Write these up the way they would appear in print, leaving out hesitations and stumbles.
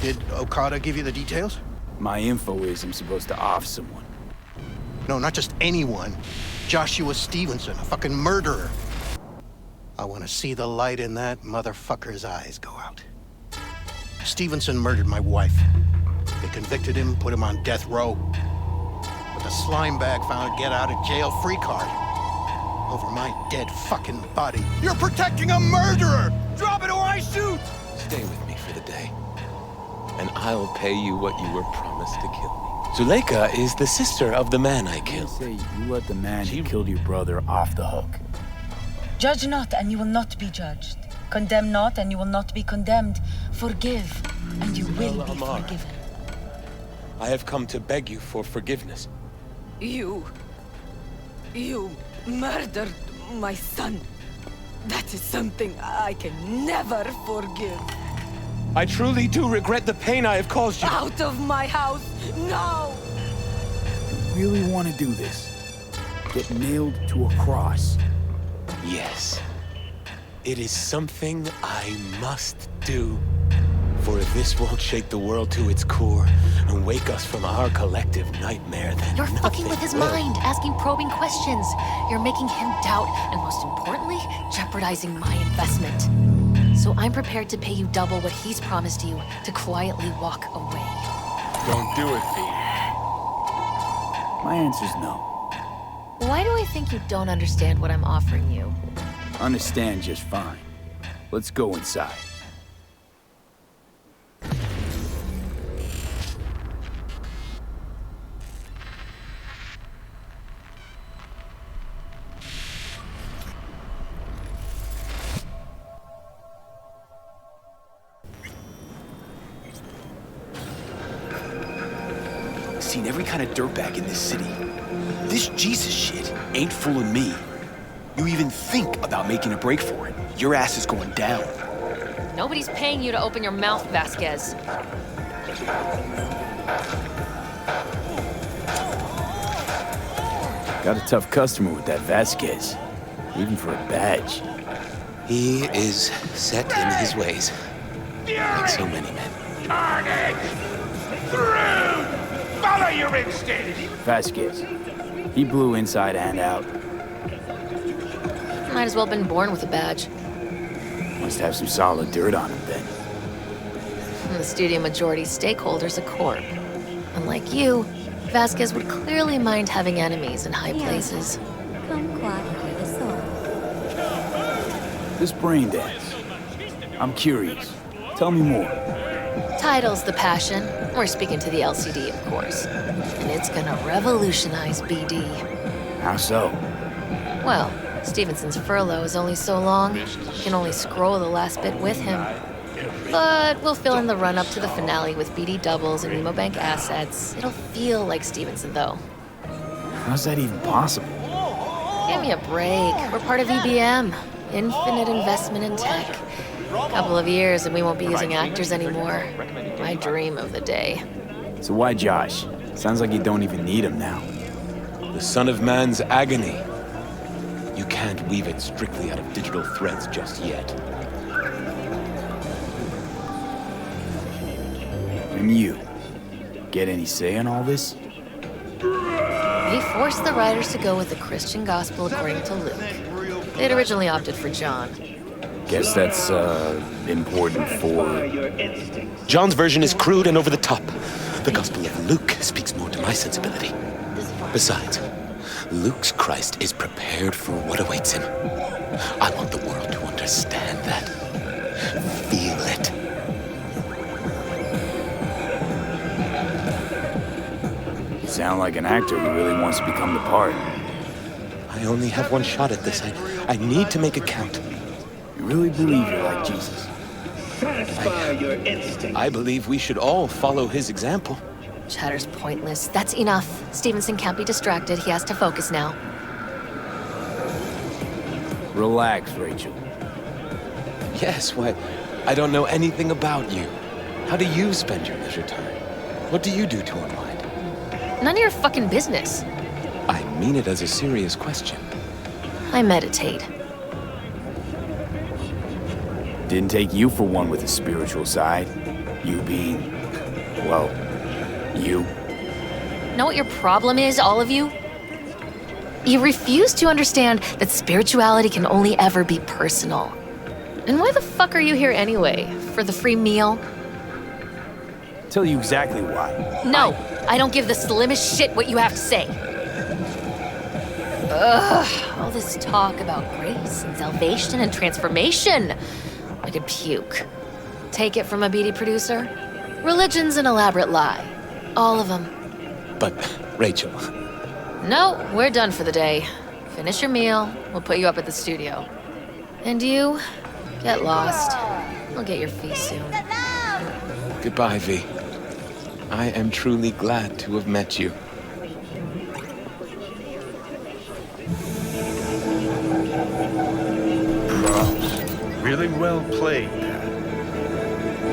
Did Okada give you the details? My info is I'm supposed to off someone. No, not just anyone. Joshua Stevenson, a fucking murderer. I want to see the light in that motherfucker's eyes go out. Stevenson murdered my wife. They convicted him, put him on death row. But the slime bag found a get-out-of-jail-free card over my dead fucking body. You're protecting a murderer! Drop it or I shoot! Stay with me for the day, and I'll pay you what you were promised to kill me. Zuleika is the sister of the man I killed. Say you let the man who killed your brother off the hook. Judge not, and you will not be judged. Condemn not, and you will not be condemned. Forgive, and you will be forgiven. I have come to beg you for forgiveness. You murdered my son. That is something I can never forgive. I truly do regret the pain I have caused you. Out of my house, no! You really want to do this? Get nailed to a cross? Yes. It is something I must do. For if this won't shake the world to its core and wake us from our collective nightmare, then You're fucking with his mind, asking probing questions. You're making him doubt, and most importantly, jeopardizing my investment. So I'm prepared to pay you double what he's promised you to quietly walk away. Don't do it, Fee. My answer's no. Why do I think you don't understand what I'm offering you? Understand just fine. Let's go inside. Seen every kind of dirtbag in this city. This Jesus shit ain't fooling me. You even think about making a break for it, your ass is going down. Nobody's paying you to open your mouth, Vasquez. Got a tough customer with that Vasquez. Even for a badge. He is set in his ways. Like so many men. Carnage! Through! Follow your instinct! Vasquez. He blew inside and out. Might as well have been born with a badge. Must have some solid dirt on him then. And the studio majority stakeholder's a corp. Unlike you, Vasquez would clearly mind having enemies in high places. This brain dance. I'm curious. Tell me more. Title's the passion. We're speaking to the LCD, of course. And it's gonna revolutionize BD. How so? Well, Stevenson's furlough is only so long. You can only scroll the last bit with him. But we'll fill in the run-up to the finale with BD doubles and Nemobank assets. It'll feel like Stevenson, though. How's that even possible? Give me a break. We're part of EBM. Infinite investment in tech. Couple of years and we won't be using actors anymore. My dream of the day. So why Josh? Sounds like you don't even need him now. The son of man's agony. You can't weave it strictly out of digital threads just yet. And you? Get any say in all this? We forced the writers to go with the Christian gospel according to Luke. They'd originally opted for John. Guess that's, important for... John's version is crude and over the top. The Gospel of Luke speaks more to my sensibility. Besides, Luke's Christ is prepared for what awaits him. I want the world to understand that. Feel it. You sound like an actor who really wants to become the part. I only have one shot at this. I need to make it count. You really believe you're like Jesus? I believe we should all follow his example. Chatter's pointless. That's enough. Stevenson can't be distracted. He has to focus now. Relax, Rachel. Yes, why? I don't know anything about you. How do you spend your leisure time? What do you do to unwind? None of your fucking business. I mean it as a serious question. I meditate. Didn't take you for one with a spiritual side. You being, well, you. Know what your problem is, all of you? You refuse to understand that spirituality can only ever be personal. And why the fuck are you here anyway? For the free meal? Tell you exactly why. No, I don't give the slimmest shit what you have to say. Ugh, all this talk about grace and salvation and transformation. I could puke. Take it from a beady producer? Religion's an elaborate lie. All of them. But, Rachel, No, we're done for the day. Finish your meal, we'll put you up at the studio. And you, get lost. We'll get your feast soon. goodbye, V. I am truly glad to have met you. Props. Really well played, Pat.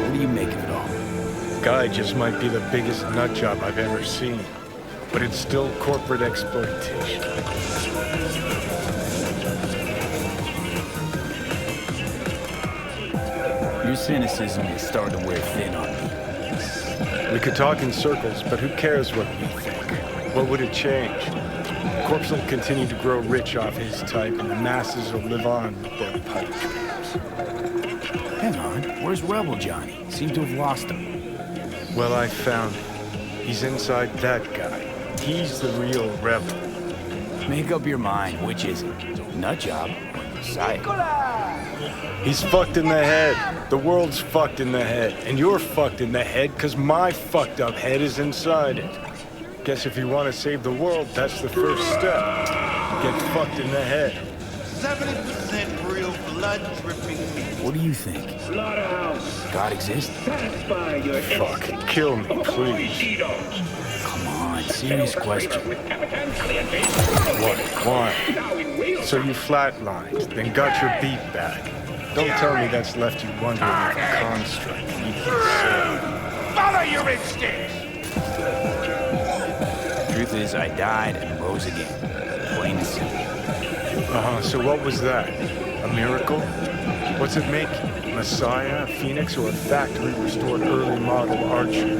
What do you make of it all? Guy just might be the biggest nut job I've ever seen, but it's still corporate exploitation. Your cynicism is starting to wear thin on me. We could talk in circles, but who cares what we think? What would it change? Corpse will continue to grow rich off his type, and the masses will live on with their pipe dreams. Hang on, where's Rebel Johnny? Seem to have lost him. Well, I found him. He's inside that guy. He's the real rebel. Make up your mind, which is it? Nutjob or Messiah? He's fucked in the head. The world's fucked in the head. And you're fucked in the head because my fucked up head is inside it. Guess if you want to save the world, that's the first step. Get fucked in the head. 70% real blood dripping meat. What do you think? God exists? Fuck, kill me, please. Come on, serious question. What? Why? So you flatlined, then got your beat back. Don't tell me that's left you wondering if a construct even saved. Follow your instincts! Truth is, I died and rose again. Plain and simple. So what was that? A miracle? What's it make? Messiah, a phoenix, or a factory restored early model archer?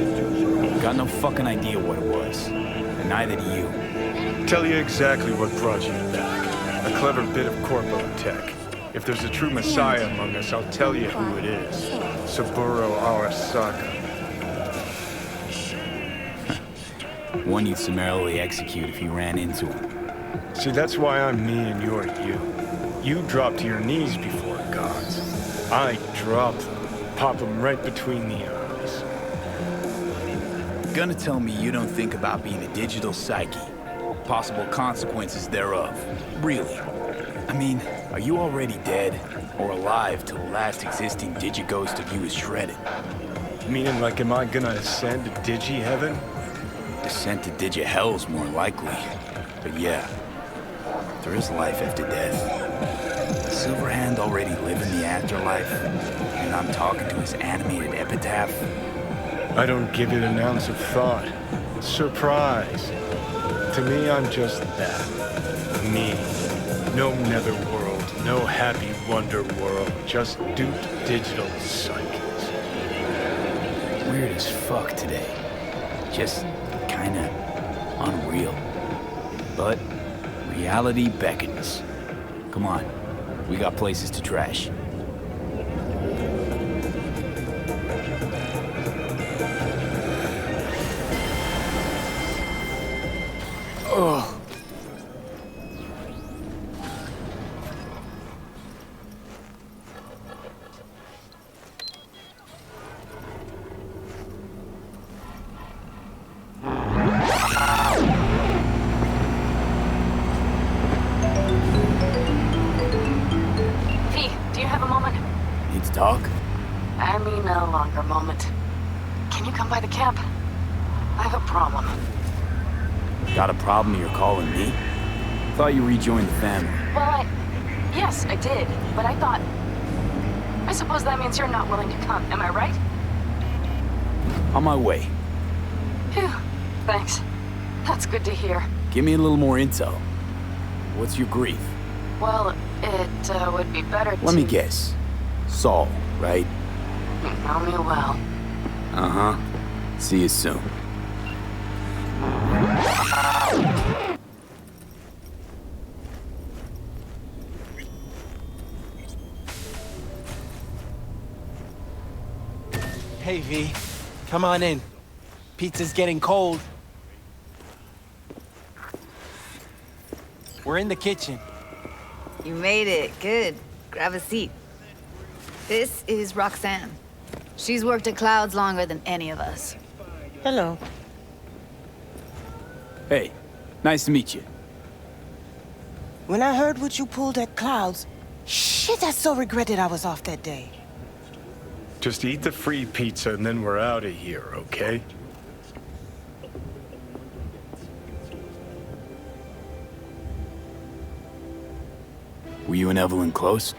Got no fucking idea what it was. And neither do you. Tell you exactly what brought you back. A clever bit of corpo tech. If there's a true Messiah among us, I'll tell you who it is. Saburo Arasaka. One you'd summarily execute if you ran into him. See, that's why I'm me and you're you. You drop to your knees before gods. I drop them, pop them right between the eyes. Gonna tell me you don't think about being a digital psyche? Possible consequences thereof. Really? I mean, are you already dead? Or alive till the last existing digighost of you is shredded? Meaning, like, am I gonna ascend to digi-heaven? Descent to digi-hell's more likely. But yeah, there is life after death. Silverhand already live in the afterlife, and I'm talking to his animated epitaph. I don't give it an ounce of thought. Surprise. To me, I'm just that. Me. No netherworld, no happy wonder world, just duped digital psyches. Weird as fuck today. Just kinda unreal. But reality beckons. Come on, we got places to trash. Ugh. Talk? I mean, a longer moment. Can you come by the camp? I have a problem. Got a problem you're calling me? Thought you rejoined the family. Well, yes, I did. But I suppose that means you're not willing to come, am I right? On my way. Phew, thanks. That's good to hear. Give me a little more intel. What's your grief? Well, it would be better to... Let me guess. Saul, right? You know me well. Uh-huh. See you soon. Hey, V. Come on in. Pizza's getting cold. We're in the kitchen. You made it. Good. Grab a seat. This is Roxanne. She's worked at Clouds longer than any of us. Hello. Hey, nice to meet you. When I heard what you pulled at Clouds, shit, I so regretted I was off that day. Just eat the free pizza and then we're out of here, okay? Were you and Evelyn close?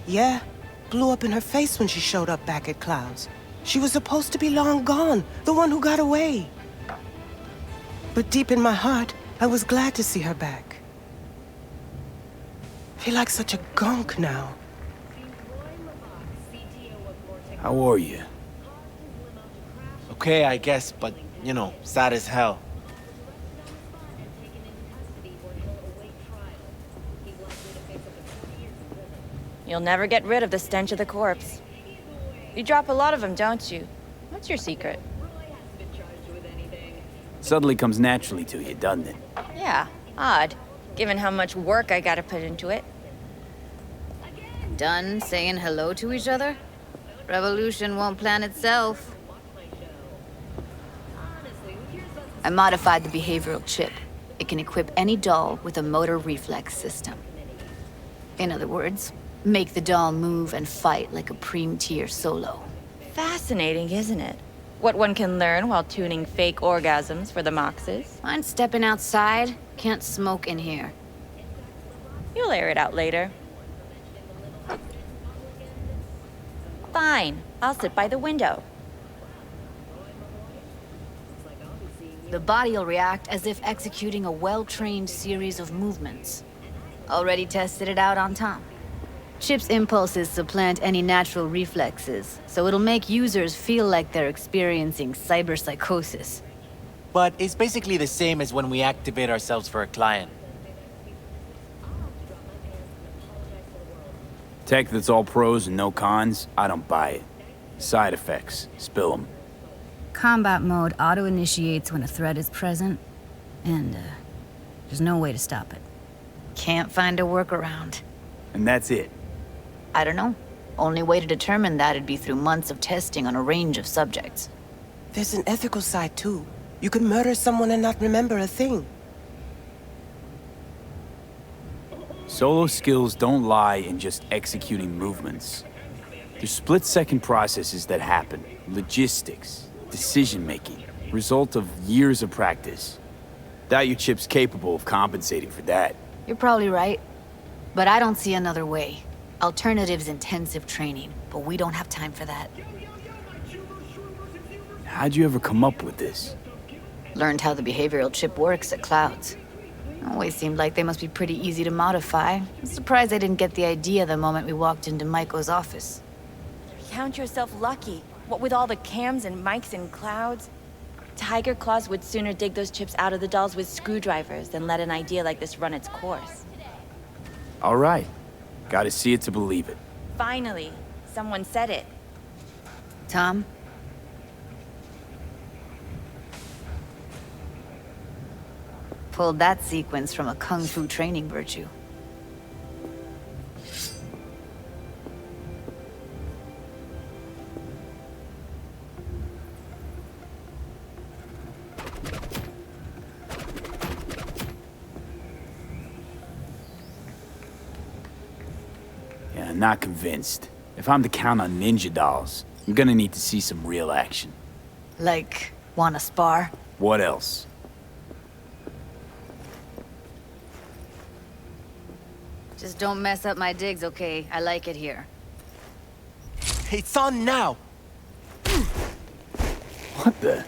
Yeah, blew up in her face when she showed up back at Clouds. She was supposed to be long gone, the one who got away. But deep in my heart, I was glad to see her back. I feel like such a gunk now. How are you? Okay, I guess, but, you know, sad as hell. You'll never get rid of the stench of the corpse. You drop a lot of them, don't you? What's your secret? Suddenly comes naturally to you, doesn't it? Yeah, odd, given how much work I gotta put into it. Done saying hello to each other? Revolution won't plan itself. I modified the behavioral chip. It can equip any doll with a motor reflex system. In other words, make the doll move and fight like a Prime-tier solo. Fascinating, isn't it? What one can learn while tuning fake orgasms for the Moxes. Mind stepping outside? Can't smoke in here. You'll air it out later. Fine, I'll sit by the window. The body will react as if executing a well-trained series of movements. Already tested it out on Tom. Chip's impulses supplant any natural reflexes, so it'll make users feel like they're experiencing cyberpsychosis. But it's basically the same as when we activate ourselves for a client. Tech that's all pros and no cons, I don't buy it. Side effects, spill them. Combat mode auto-initiates when a threat is present, and there's no way to stop it. Can't find a workaround. And that's it. I don't know. Only way to determine that'd be through months of testing on a range of subjects. There's an ethical side too. You can murder someone and not remember a thing. Solo skills don't lie in just executing movements. There's split-second processes that happen. Logistics, decision-making, result of years of practice. Doubt your chip's capable of compensating for that. You're probably right. But I don't see another way. Alternative's intensive training, but we don't have time for that. How'd you ever come up with this? Learned how the behavioral chip works at Clouds. Always seemed like they must be pretty easy to modify. I'm surprised I didn't get the idea the moment we walked into Maiko's office. Count yourself lucky. What with all the cams and mics and Clouds? Tiger Claws would sooner dig those chips out of the dolls with screwdrivers than let an idea like this run its course. All right. Gotta see it to believe it. Finally, someone said it. Tom? Pulled that sequence from a kung fu training virtue. Yeah, not convinced. If I'm to count on ninja dolls, I'm gonna need to see some real action. Like, wanna spar? What else? Just don't mess up my digs, okay? I like it here. It's on now! What the?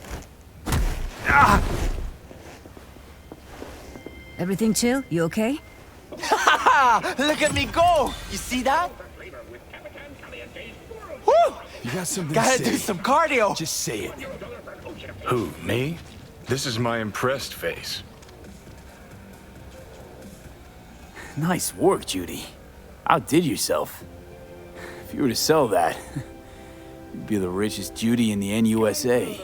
Everything chill? You okay? Look at me go! You see that? Woo! got something Gotta to do say. some cardio. Just say it. Who, me? This is my impressed face. Nice work, Judy. Outdid yourself. If you were to sell that, you'd be the richest Judy in the NUSA.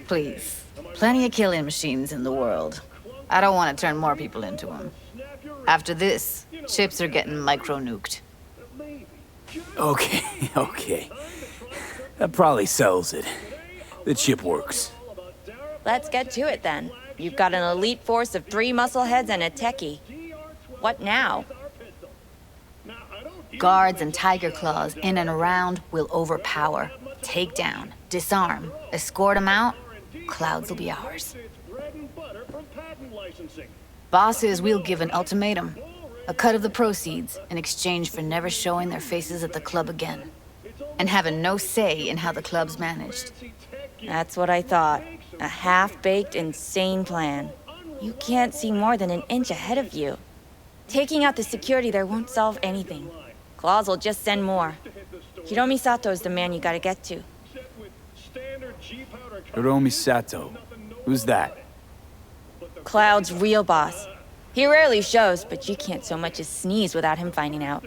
Please. Plenty of killing machines in the world. I don't want to turn more people into them. After this, chips are getting micro-nuked. Okay, okay. That probably settles it. The chip works. Let's get to it then. You've got an elite force of 3 muscleheads and a techie. What now? Guards and tiger claws in and around will overpower, take down, disarm, escort them out. Clouds will be ours. Bosses, we'll give an ultimatum. A cut of the proceeds in exchange for never showing their faces at the club again. And having no say in how the club's managed. That's what I thought. A half-baked, insane plan. You can't see more than an inch ahead of you. Taking out the security there won't solve anything. Claws will just send more. Hiromi Sato's the man you gotta get to. Hiromi Sato. Who's that? Cloud's real boss. He rarely shows, but you can't so much as sneeze without him finding out.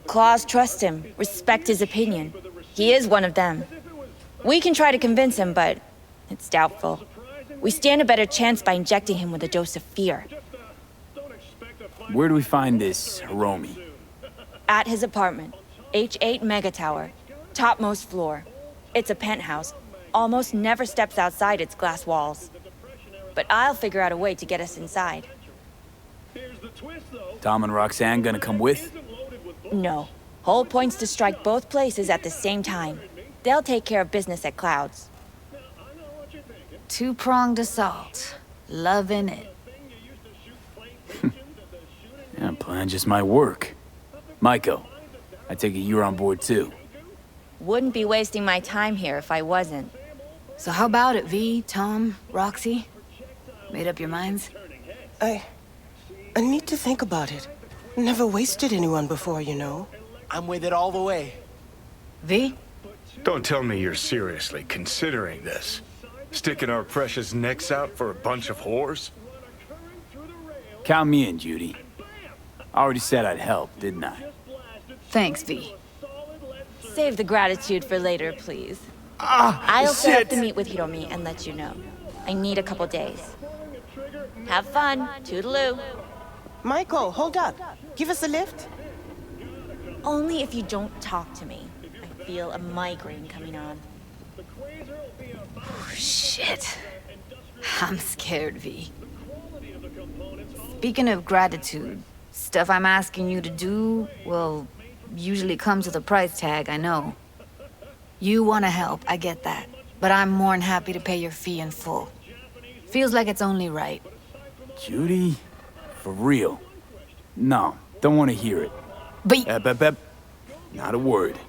Claws trust him, respect his opinion. He is one of them. We can try to convince him, but it's doubtful. We stand a better chance by injecting him with a dose of fear. Where do we find this Hiromi? At his apartment, H8 Mega Tower, topmost floor. It's a penthouse, almost never steps outside its glass walls. But I'll figure out a way to get us inside. Tom and Roxanne gonna come with? No. Whole point's to strike both places at the same time. They'll take care of business at Clouds. Two-pronged assault. Loving it. Yeah, plan just might work. Maiko, I take it you're on board too. Wouldn't be wasting my time here if I wasn't. So how about it, V, Tom, Roxy? Made up your minds? I need to think about it. Never wasted anyone before, you know. I'm with it all the way. V? Don't tell me you're seriously considering this. Sticking our precious necks out for a bunch of whores? Count me in, Judy. I already said I'd help, didn't I? Thanks, V. Save the gratitude for later, please. Ah, I'll set up shit. the meet with Hiromi and let you know. I need a couple days. Have fun. Toodaloo. Michael, hold up. Give us a lift. Only if you don't talk to me. I feel a migraine coming on. Oh, shit. I'm scared, V. Speaking of gratitude, stuff I'm asking you to do, well, usually comes with a price tag, I know. You want to help, I get that. But I'm more than happy to pay your fee in full. Feels like it's only right. Judy? For real? No, don't want to hear it. But... Ep. Not a word.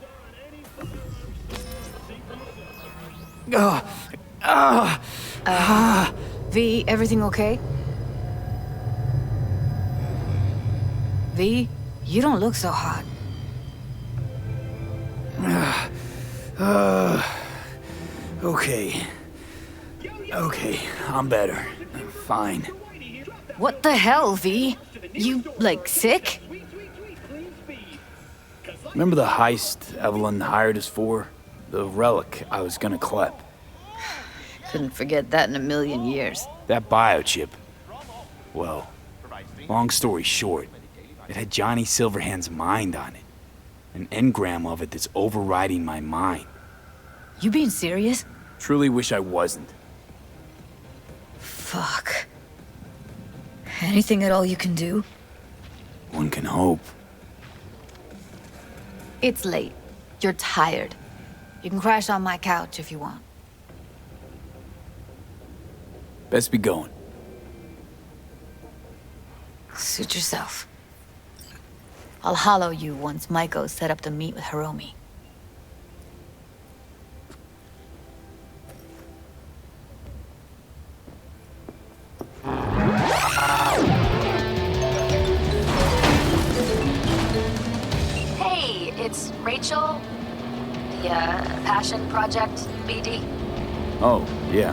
V, everything okay? V, you don't look so hot. Okay. Okay, I'm better. Fine. What the hell, V? You, like, sick? Remember the heist Evelyn hired us for? The relic I was gonna clep. Couldn't forget that in a million years. That biochip. Well, long story short, it had Johnny Silverhand's mind on it. An engram of it that's overriding my mind. You being serious? Truly wish I wasn't. Fuck. Anything at all you can do? One can hope. It's late. You're tired. You can crash on my couch if you want. Best be going. Suit yourself. I'll hollow you once Maiko's set up to meet with Hiromi. Hey, it's Rachel. The Passion Project, BD? Oh, yeah.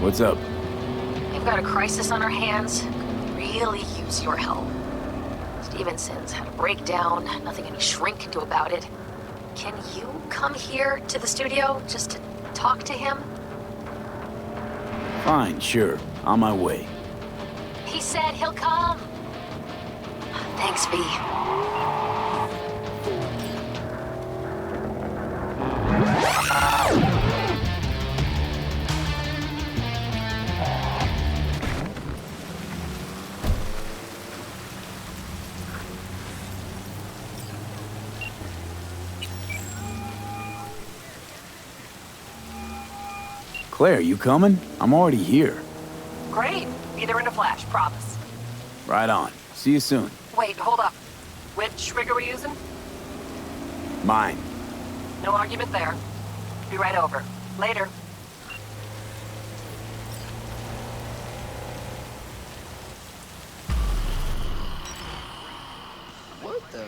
What's up? We've got a crisis on our hands. Could really use your help. Stevenson's had a breakdown, nothing any shrink can do about it. Can you come here to the studio just to talk to him? Fine, sure. On my way. He said he'll come. Thanks, V. Claire, you coming? I'm already here. Great. Be there in a flash, promise. Right on. See you soon. Wait, hold up. Which rig are we using? Mine. No argument there. Be right over. Later. What the?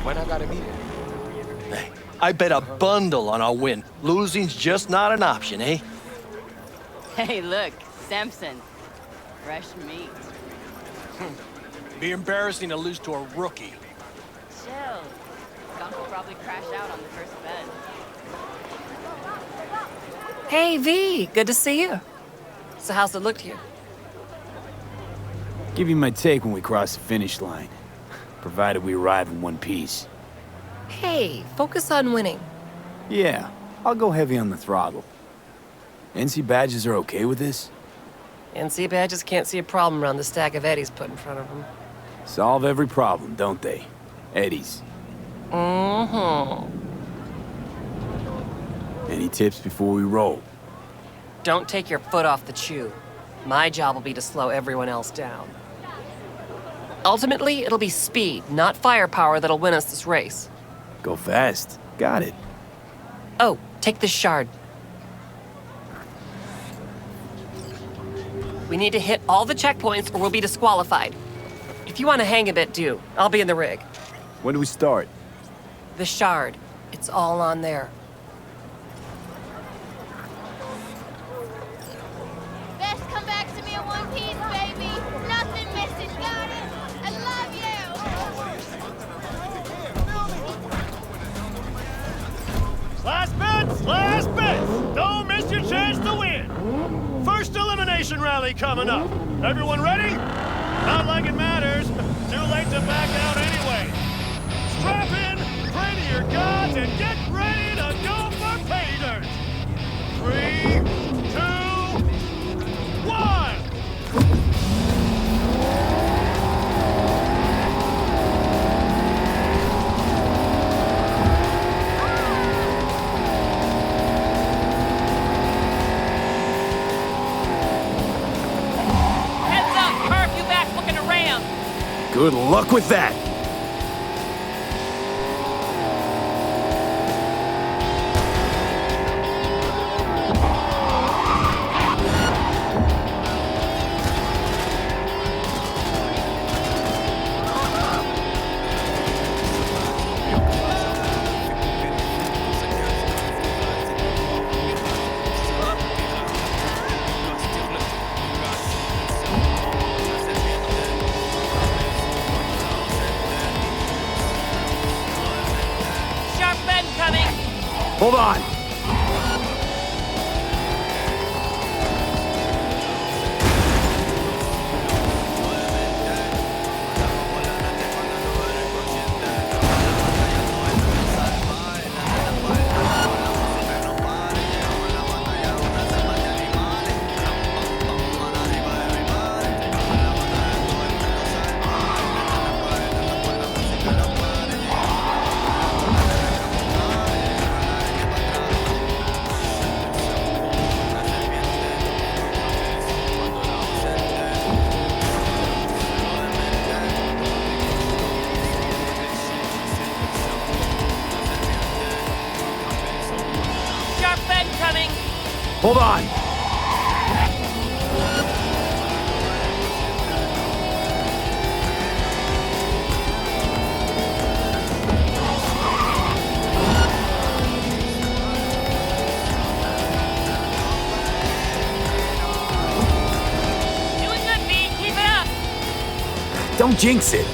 When I gotta be there? Hey, I bet a bundle on our win. Losing's just not an option, eh? Hey, look, Samson. Fresh meat. Be embarrassing to lose to a rookie. Chill. Skunk will probably crash out on the first bed. Hey, V. Good to see you. So how's it look to you? Give you my take when we cross the finish line. Provided we arrive in one piece. Hey, focus on winning. Yeah, I'll go heavy on the throttle. NC badges are okay with this? NC badges can't see a problem around the stack of eddies put in front of them. Solve every problem, don't they? Eddies. Mm-hmm. Any tips before we roll? Don't take your foot off the chew. My job will be to slow everyone else down. Ultimately, it'll be speed, not firepower, that'll win us this race. Go fast. Got it. Oh, take this shard. We need to hit all the checkpoints or we'll be disqualified. If you want to hang a bit, do. I'll be in the rig. When do we start? The shard. It's all on there. Best come back to me in one piece, baby. Nothing missing, got it? I love you. Last bets! Last bets! Don't miss your chance to win! First elimination rally coming up. Everyone ready? Not like it matters. Too late to back out anyway. Strap in, pray to your gods, and get ready to go for pay dirt. 3, 2, 1! Good luck with that! Hold on! Hold on! Don't jinx it.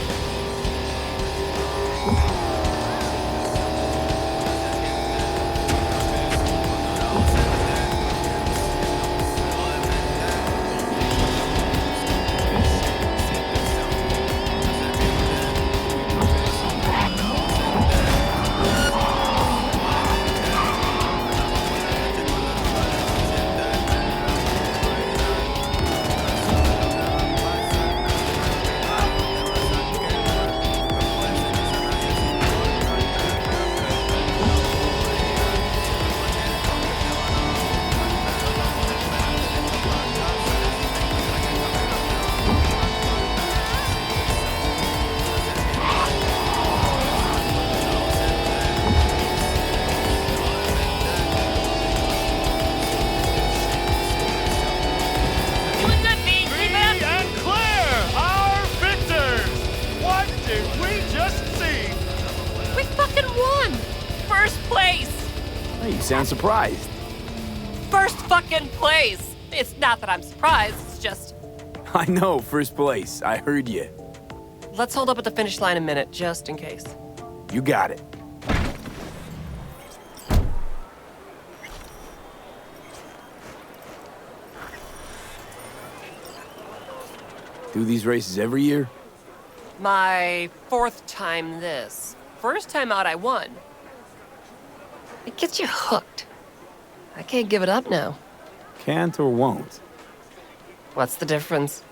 Sound surprised. First fucking place! It's not that I'm surprised, it's just... I know, first place. I heard you. Let's hold up at the finish line a minute, just in case. You got it. Do these races every year? My 4th time this. First time out, I won. It gets you hooked. I can't give it up now. Can't or won't? What's the difference?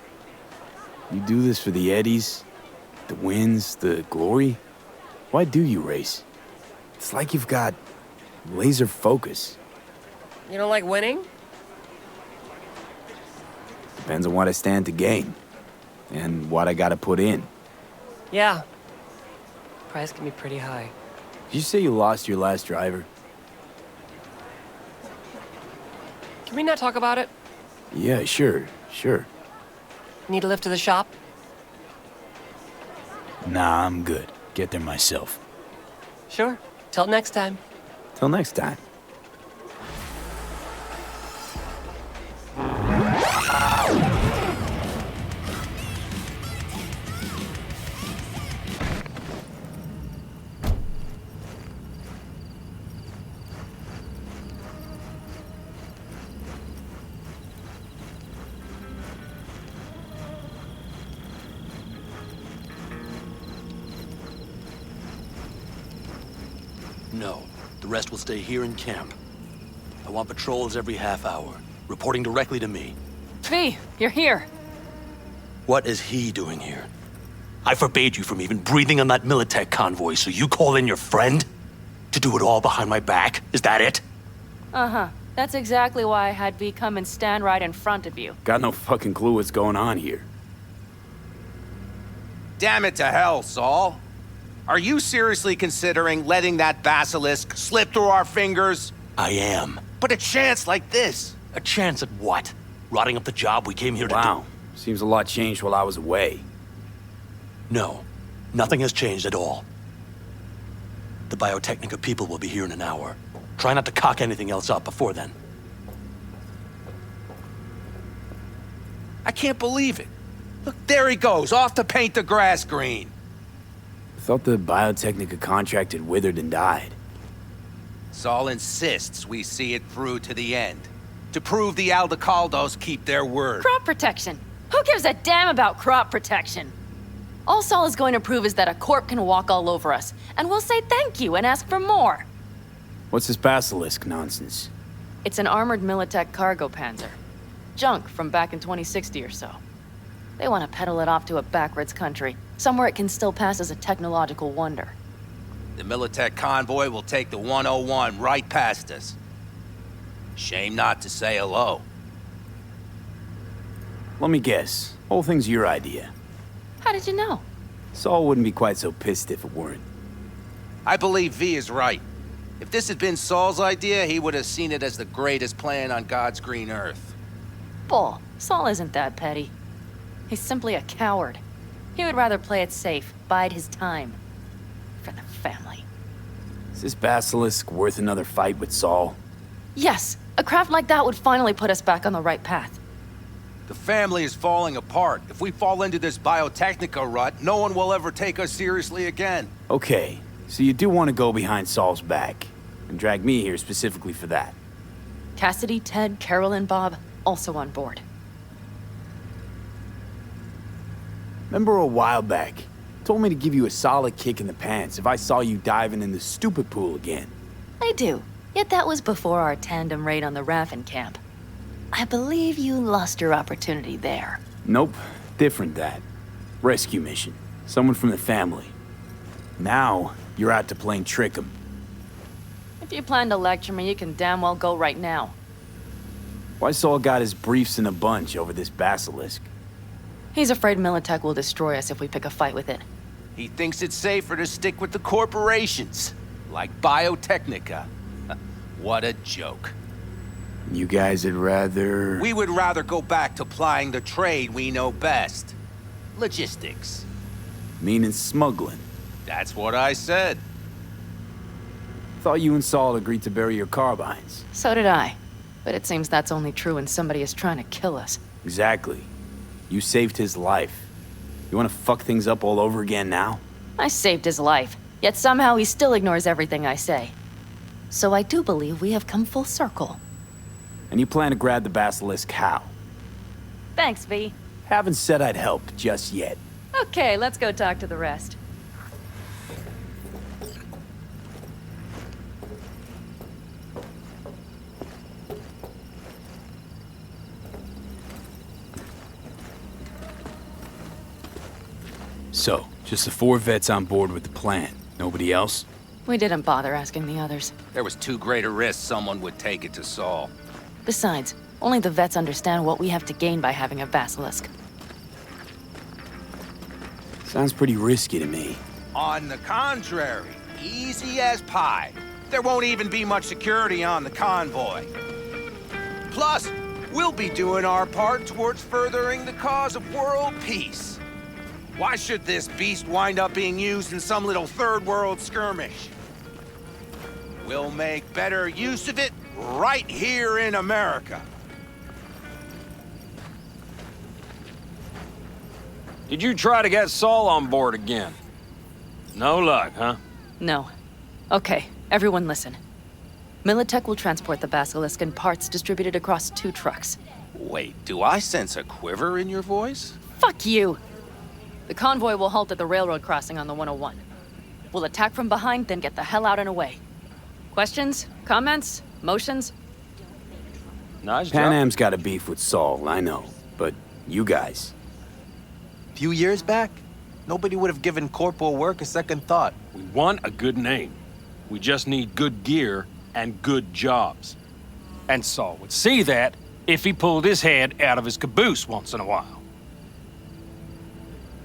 You do this for the eddies, the wins, the glory? Why do you race? It's like you've got laser focus. You don't like winning? Depends on what I stand to gain. And what I gotta put in. Yeah. Price can be pretty high. Did you say you lost your last driver? Can we not talk about it? Yeah, sure. Need a lift to the shop? Nah, I'm good. Get there myself. Sure. Till next time. Till next time. No. The rest will stay here in camp. I want patrols every half hour, reporting directly to me. V, you're here. What is he doing here? I forbade you from even breathing on that Militech convoy, so you call in your friend? To do it all behind my back? Is that it? Uh-huh. That's exactly why I had V come and stand right in front of you. Got no fucking clue what's going on here. Damn it to hell, Saul. Are you seriously considering letting that basilisk slip through our fingers? I am. But a chance like this. A chance at what? Rotting up the job we came here to do? Wow. Seems a lot changed while I was away. No. Nothing has changed at all. The Biotechnica people will be here in an hour. Try not to cock anything else up before then. I can't believe it. Look, there he goes, off to paint the grass green. I thought the Biotechnica contract had withered and died. Saul insists we see it through to the end. To prove the Aldecaldos keep their word. Crop protection. Who gives a damn about crop protection? All Saul is going to prove is that a corp can walk all over us, and we'll say thank you and ask for more. What's this basilisk nonsense? It's an armored Militech cargo panzer. Junk from back in 2060 or so. They want to peddle it off to a backwards country, somewhere it can still pass as a technological wonder. The Militech convoy will take the 101 right past us. Shame not to say hello. Let me guess. Whole thing's your idea. How did you know? Saul wouldn't be quite so pissed if it weren't. I believe V is right. If this had been Saul's idea, he would have seen it as the greatest plan on God's green earth. Bull. Saul isn't that petty. He's simply a coward. He would rather play it safe, bide his time. For the family. Is this basilisk worth another fight with Saul? Yes, a craft like that would finally put us back on the right path. The family is falling apart. If we fall into this biotechnica rut, no one will ever take us seriously again. Okay, so you do want to go behind Saul's back, and drag me here specifically for that. Cassidy, Ted, Carol, and Bob also on board. Remember a while back, told me to give you a solid kick in the pants if I saw you diving in the stupid pool again. I do. Yet that was before our tandem raid on the Raffin camp. I believe you lost your opportunity there. Nope, different that. Rescue mission. Someone from the family. Now, you're out to plain trick 'em. If you plan to lecture me, you can damn well go right now. Why Saul got his briefs in a bunch over this basilisk? He's afraid Militech will destroy us if we pick a fight with it. He thinks it's safer to stick with the corporations, like Biotechnica. What a joke. You guys would rather... We would rather go back to plying the trade we know best. Logistics. Meaning smuggling. That's what I said. Thought you and Saul agreed to bury your carbines. So did I. But it seems that's only true when somebody is trying to kill us. Exactly. You saved his life. You want to fuck things up all over again now? I saved his life, yet somehow he still ignores everything I say. So I do believe we have come full circle. And you plan to grab the basilisk how? Thanks, V. Haven't said I'd help just yet. Okay, let's go talk to the rest. So, just the 4 vets on board with the plan. Nobody else? We didn't bother asking the others. There was too great a risk someone would take it to Saul. Besides, only the vets understand what we have to gain by having a basilisk. Sounds pretty risky to me. On the contrary, easy as pie. There won't even be much security on the convoy. Plus, we'll be doing our part towards furthering the cause of world peace. Why should this beast wind up being used in some little third world skirmish? We'll make better use of it right here in America. Did you try to get Saul on board again? No luck, huh? No. Okay, everyone listen. Militech will transport the basilisk in parts distributed across 2 trucks. Wait, do I sense a quiver in your voice? Fuck you! The convoy will halt at the railroad crossing on the 101. We'll attack from behind, then get the hell out and away. Questions? Comments? Motions? Nice job. Panam's got a beef with Saul, I know. But you guys... Few years back, nobody would have given corporal work a second thought. We want a good name. We just need good gear and good jobs. And Saul would see that if he pulled his head out of his caboose once in a while.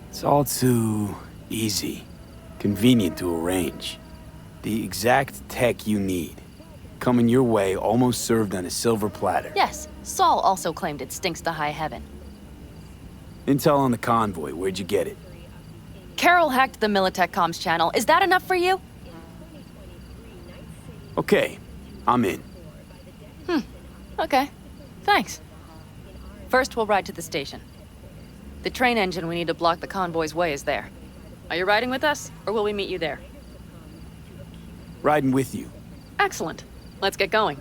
It's all too easy. Convenient to arrange. The exact tech you need. Coming your way, almost served on a silver platter. Yes, Saul also claimed it stinks to high heaven. Intel on the convoy, where'd you get it? Carol hacked the Militech comms channel. Is that enough for you? Okay, I'm in. Okay. Thanks. First, we'll ride to the station. The train engine we need to block the convoy's way is there. Are you riding with us, or will we meet you there? Riding with you. Excellent. Let's get going.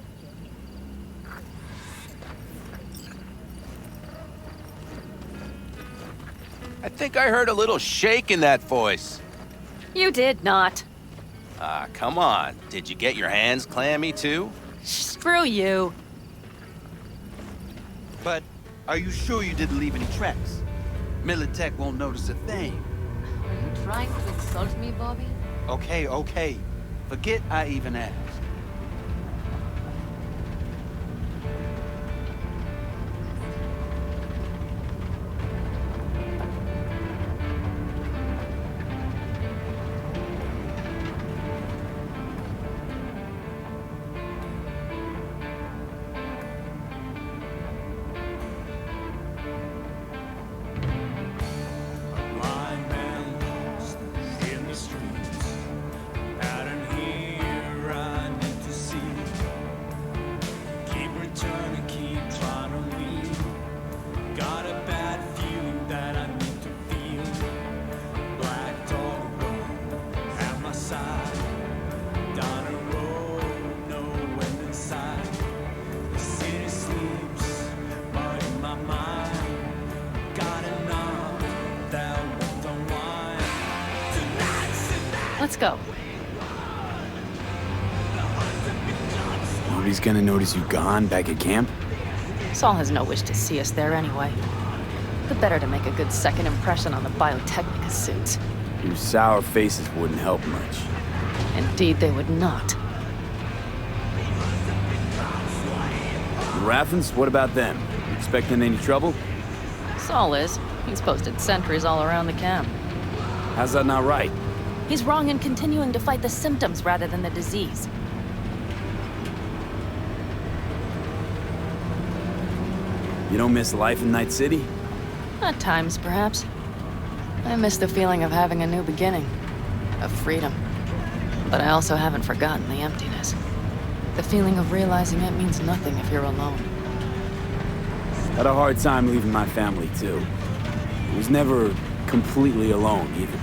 I think I heard a little shake in that voice. You did not. Ah, come on. Did you get your hands clammy too? Screw you. But are you sure you didn't leave any tracks? Militech won't notice a thing. Are you trying to insult me, Bobby? Okay. Forget I even asked. In the streets, out in here, Let's go. Nobody's gonna notice you gone back at camp? Saul has no wish to see us there anyway. The better to make a good second impression on the Biotechnica suits. Your sour faces wouldn't help much. Indeed, they would not. The Raffens, what about them? You expecting any trouble? Saul is. He's posted sentries all around the camp. How's that not right? He's wrong in continuing to fight the symptoms rather than the disease. You don't miss life in Night City? At times, perhaps. I miss the feeling of having a new beginning. Of freedom. But I also haven't forgotten the emptiness. The feeling of realizing it means nothing if you're alone. Had a hard time leaving my family, too. I was never completely alone, either.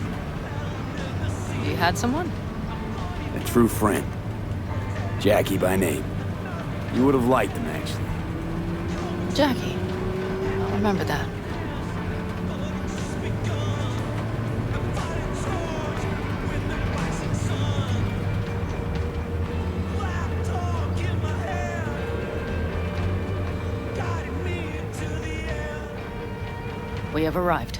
You had someone? A true friend. Jackie by name. You would have liked him, actually. Jackie. I'll remember that. We have arrived.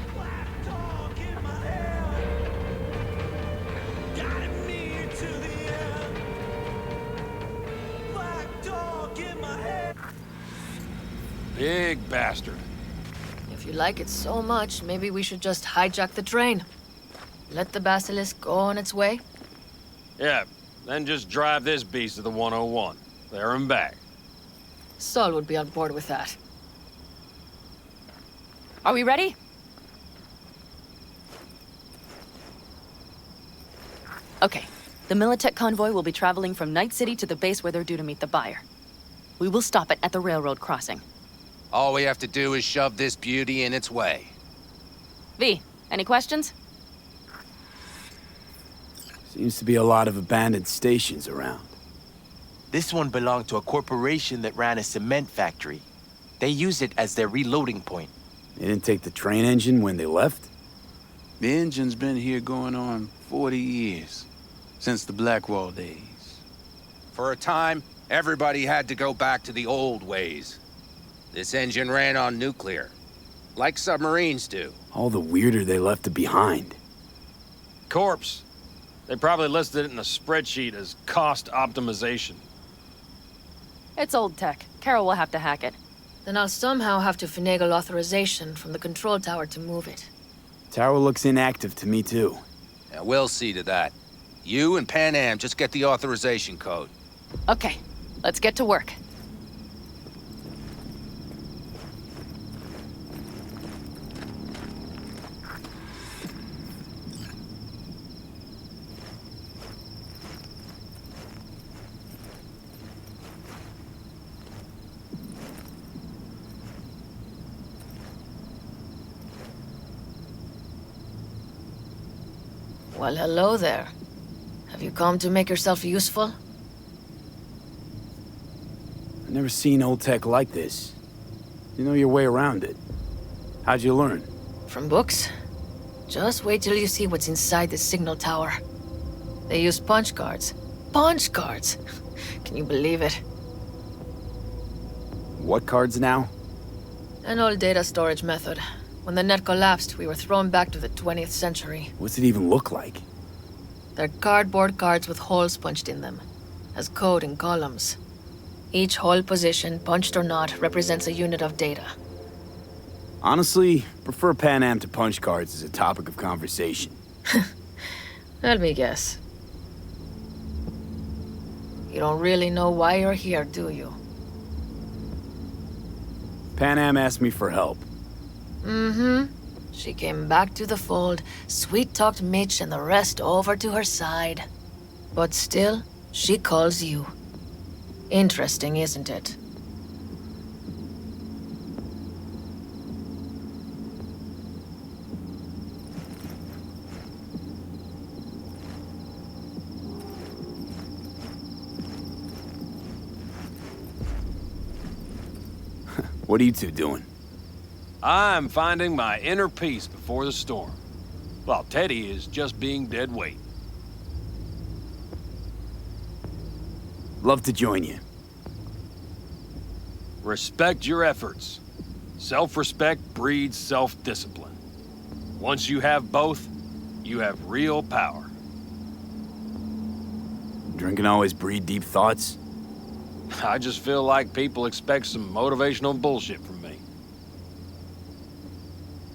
Big bastard. If you like it so much, maybe we should just hijack the train. Let the basilisk go on its way. Yeah, then just drive this beast to the 101. There and back. Saul would be on board with that. Are we ready? Okay. The Militech convoy will be traveling from Night City to the base where they're due to meet the buyer. We will stop it at the railroad crossing. All we have to do is shove this beauty in its way. V, any questions? Seems to be a lot of abandoned stations around. This one belonged to a corporation that ran a cement factory. They used it as their reloading point. They didn't take the train engine when they left? The engine's been here going on 40 years. Since the Blackwall days. For a time, everybody had to go back to the old ways. This engine ran on nuclear, like submarines do. All the weirder they left it behind. Corpse. They probably listed it in a spreadsheet as cost optimization. It's old tech. Carol will have to hack it. Then I'll somehow have to finagle authorization from the control tower to move it. Tower looks inactive to me, too. Yeah, we'll see to that. You and Panam just get the authorization code. Okay, let's get to work. Well, hello there. Have you come to make yourself useful? I've never seen old tech like this. You know your way around it. How'd you learn? From books? Just wait till you see what's inside the signal tower. They use punch cards. Punch cards! Can you believe it? What cards now? An old data storage method. When the net collapsed, we were thrown back to the 20th century. What's it even look like? They're cardboard cards with holes punched in them, as code in columns. Each hole position, punched or not, represents a unit of data. Honestly, prefer Panam to punch cards as a topic of conversation. Let me guess. You don't really know why you're here, do you? Panam asked me for help. Mm-hmm. She came back to the fold, sweet-talked Mitch and the rest over to her side. But still, she calls you. Interesting, isn't it? What are you two doing? I'm finding my inner peace before the storm. While Teddy is just being dead weight. Love to join you. Respect your efforts. Self-respect breeds self-discipline. Once you have both, you have real power. Drinking always breed deep thoughts? I just feel like people expect some motivational bullshit from me.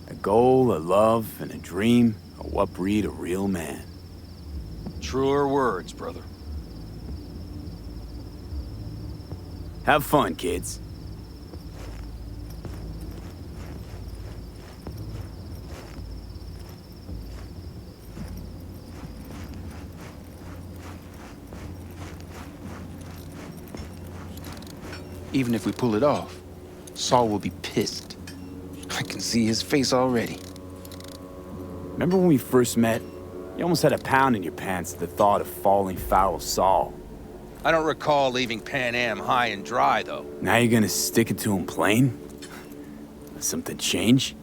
A goal, a love, and a dream are what breed a real man. Truer words, brother. Have fun, kids. Even if we pull it off, Saul will be pissed. I can see his face already. Remember when we first met? You almost had a pound in your pants at the thought of falling foul of Saul. I don't recall leaving Panam high and dry, though. Now you're gonna stick it to him plain? Something change?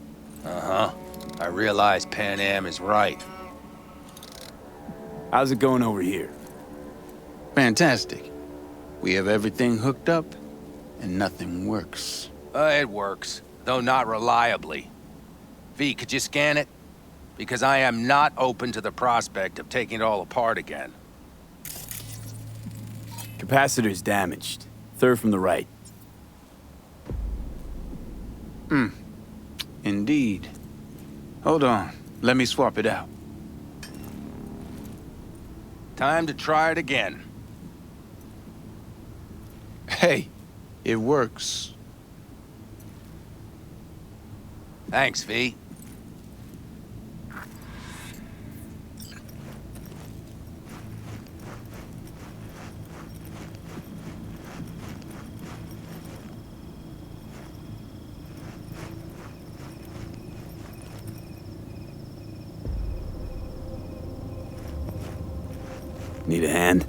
Uh-huh. I realize Panam is right. How's it going over here? Fantastic. We have everything hooked up, and nothing works. It works, though not reliably. V, could you scan it? Because I am not open to the prospect of taking it all apart again. Capacitor's damaged. Third from the right. Indeed. Hold on. Let me swap it out. Time to try it again. Hey, it works. Thanks, V. Need a hand?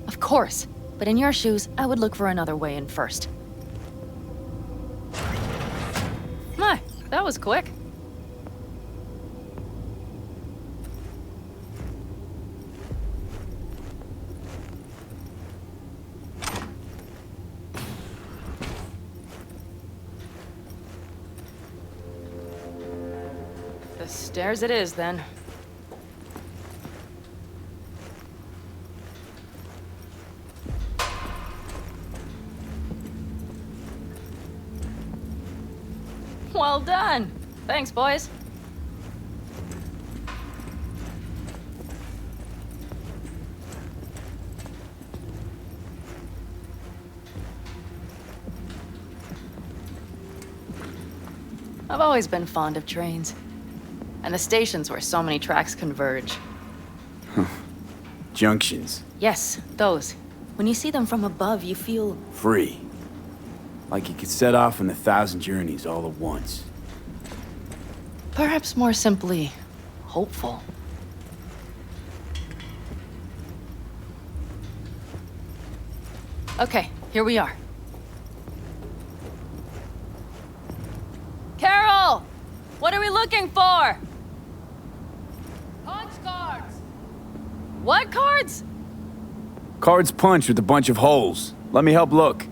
Of course. But in your shoes, I would look for another way in first. My, that was quick. The stairs it is, then. Well done. Thanks, boys. I've always been fond of trains. And the stations where so many tracks converge. Junctions. Yes, those. When you see them from above, you feel... Free. Like you could set off on 1,000 journeys all at once. perhaps more simply, hopeful. Okay, here we are. Carol! What are we looking for? Punch cards! What cards? Cards punched with a bunch of holes. Let me help look.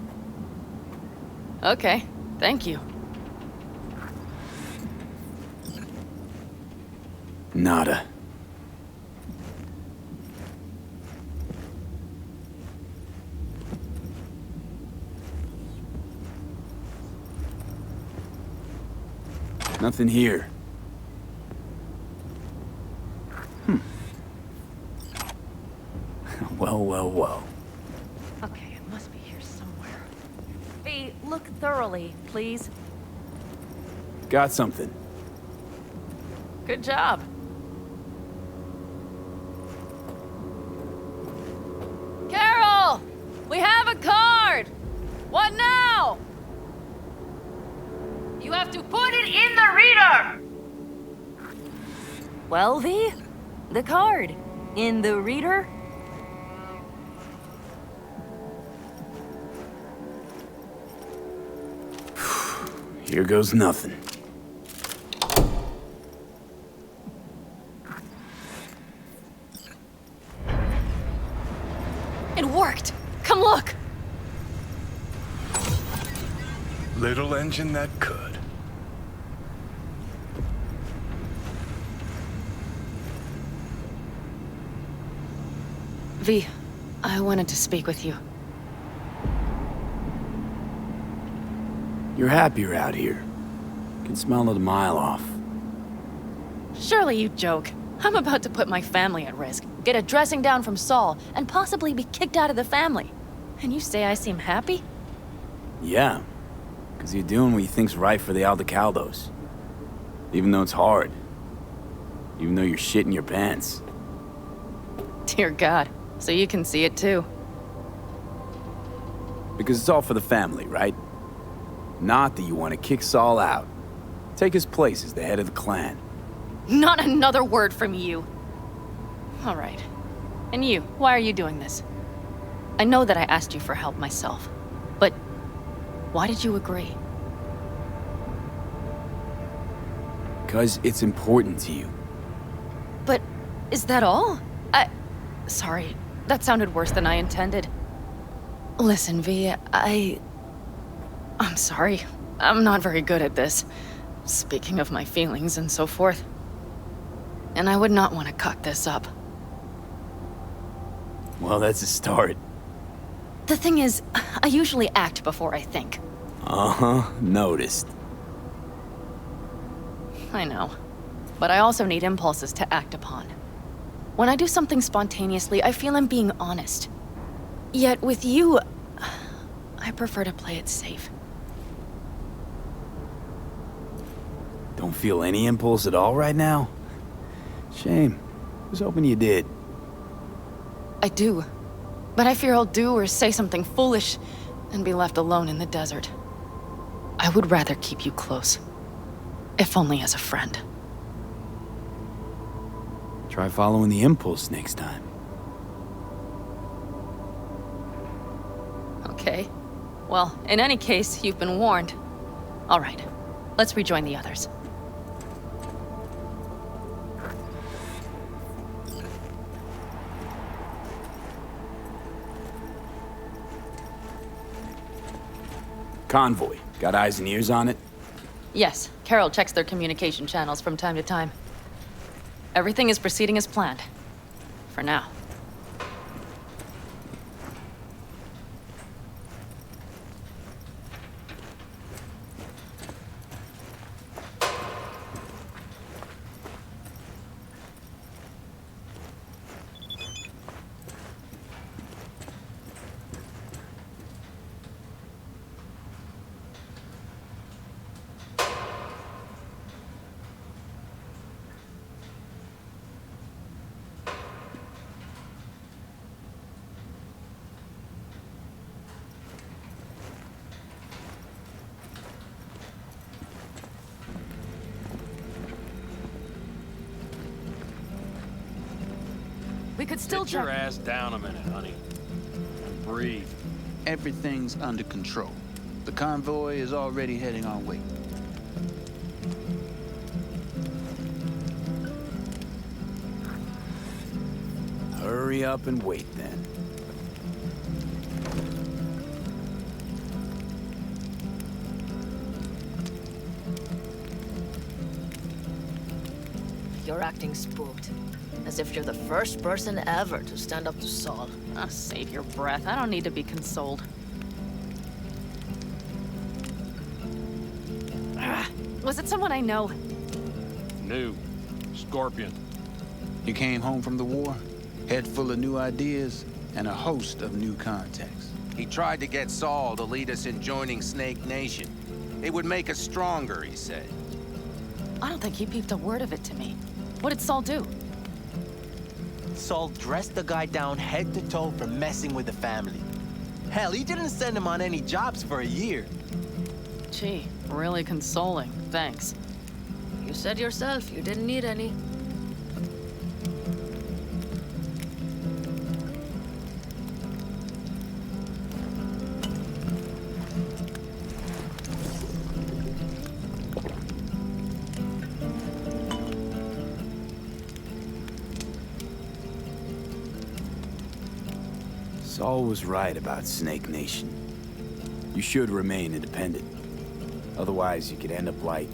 Okay, thank you. Nada. Nothing here. Well. Okay, it must be here somewhere. Hey, look thoroughly, please. Got something. Good job. Carol! We have a card! What now? You have to put it in the reader! Well, V? The card. In the reader? Here goes nothing. It worked! Come look! Little engine that could. V, I wanted to speak with you. You're happier out here. Can smell it a mile off. Surely you joke. I'm about to put my family at risk, get a dressing down from Saul, and possibly be kicked out of the family. And you say I seem happy? Yeah, because you're doing what you think's right for the Aldecaldos. Even though it's hard. Even though you're shitting your pants. Dear God, so you can see it too. Because it's all for the family, right? Not that you want to kick Saul out. Take his place as the head of the clan. Not another word from you. All right. And you, why are you doing this? I know that I asked you for help myself, but why did you agree? Because it's important to you. But is that all? Sorry, that sounded worse than I intended. Listen, V, I'm sorry. I'm not very good at this. Speaking of my feelings and so forth. And I would not want to cock this up. Well, that's a start. The thing is, I usually act before I think. Uh-huh, noticed. I know. But I also need impulses to act upon. When I do something spontaneously, I feel I'm being honest. Yet with you, I prefer to play it safe. Don't feel any impulse at all right now? Shame. I was hoping you did. I do. But I fear I'll do or say something foolish and be left alone in the desert. I would rather keep you close. If only as a friend. Try following the impulse next time. Okay. Well, in any case, you've been warned. All right. Let's rejoin the others. Convoy. Got eyes and ears on it? Yes, Carol checks their communication channels from time to time. Everything is proceeding as planned. For now. We could still Sit your ass down a minute, honey. And breathe. Everything's under control. The convoy is already heading our way. Hurry up and wait then. You're acting spooked. As if you're the first person ever to stand up to Saul. Oh, save your breath. I don't need to be consoled. Was it someone I know? New. Scorpion. You came home from the war, head full of new ideas, and a host of new contacts. He tried to get Saul to lead us in joining Snake Nation. It would make us stronger, he said. I don't think he peeped a word of it to me. What did Saul do? Saul dressed the guy down head to toe for messing with the family. Hell, he didn't send him on any jobs for a year. Gee, really consoling. Thanks. You said yourself you didn't need any. Saul was right about Snake Nation. You should remain independent. Otherwise, you could end up like...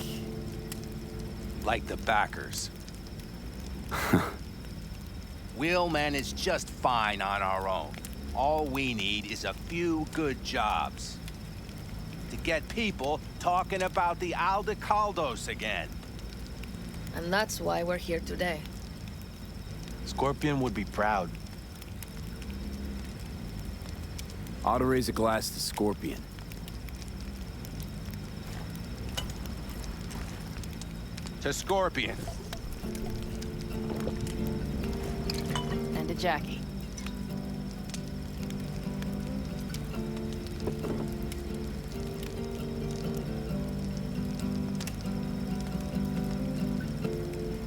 Like the backers. We'll manage just fine on our own. All we need is a few good jobs. To get people talking about the Aldecaldos again. And that's why we're here today. Scorpion would be proud. Ought to raise a glass to Scorpion. To Scorpion. And to Jackie.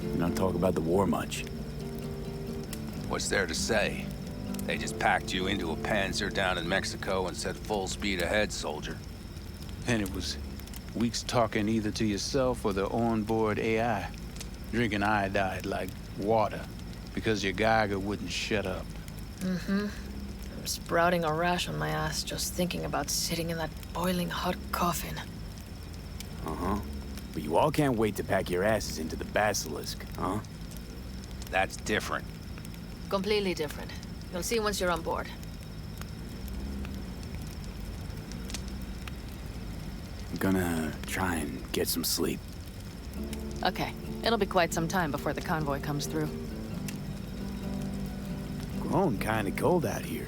You don't talk about the war much. What's there to say? They just packed you into a Panzer down in Mexico and said full speed ahead, soldier. And it was weeks talking either to yourself or the onboard AI. Drinking iodide like water because your Geiger wouldn't shut up. Mm-hmm. I'm sprouting a rash on my ass just thinking about sitting in that boiling hot coffin. Uh-huh. But you all can't wait to pack your asses into the Basilisk, huh? That's different. Completely different. You'll see once you're on board. I'm gonna try and get some sleep. Okay, it'll be quite some time before the convoy comes through. Growing kinda cold out here.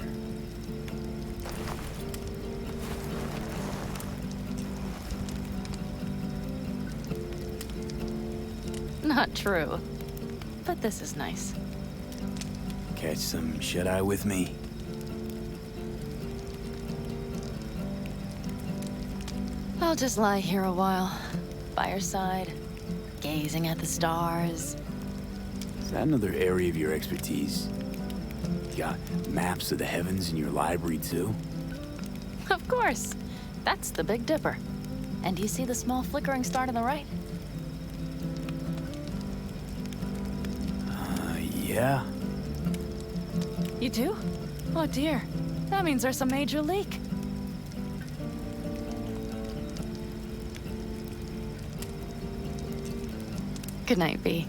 Not true. But this is nice. Catch some shut-eye with me? I'll just lie here a while, by your side, gazing at the stars. Is that another area of your expertise? You got maps of the heavens in your library, too? Of course. That's the Big Dipper. And do you see the small flickering star to the right? Yeah. You do? Oh dear. That means there's a major leak. Good night, V.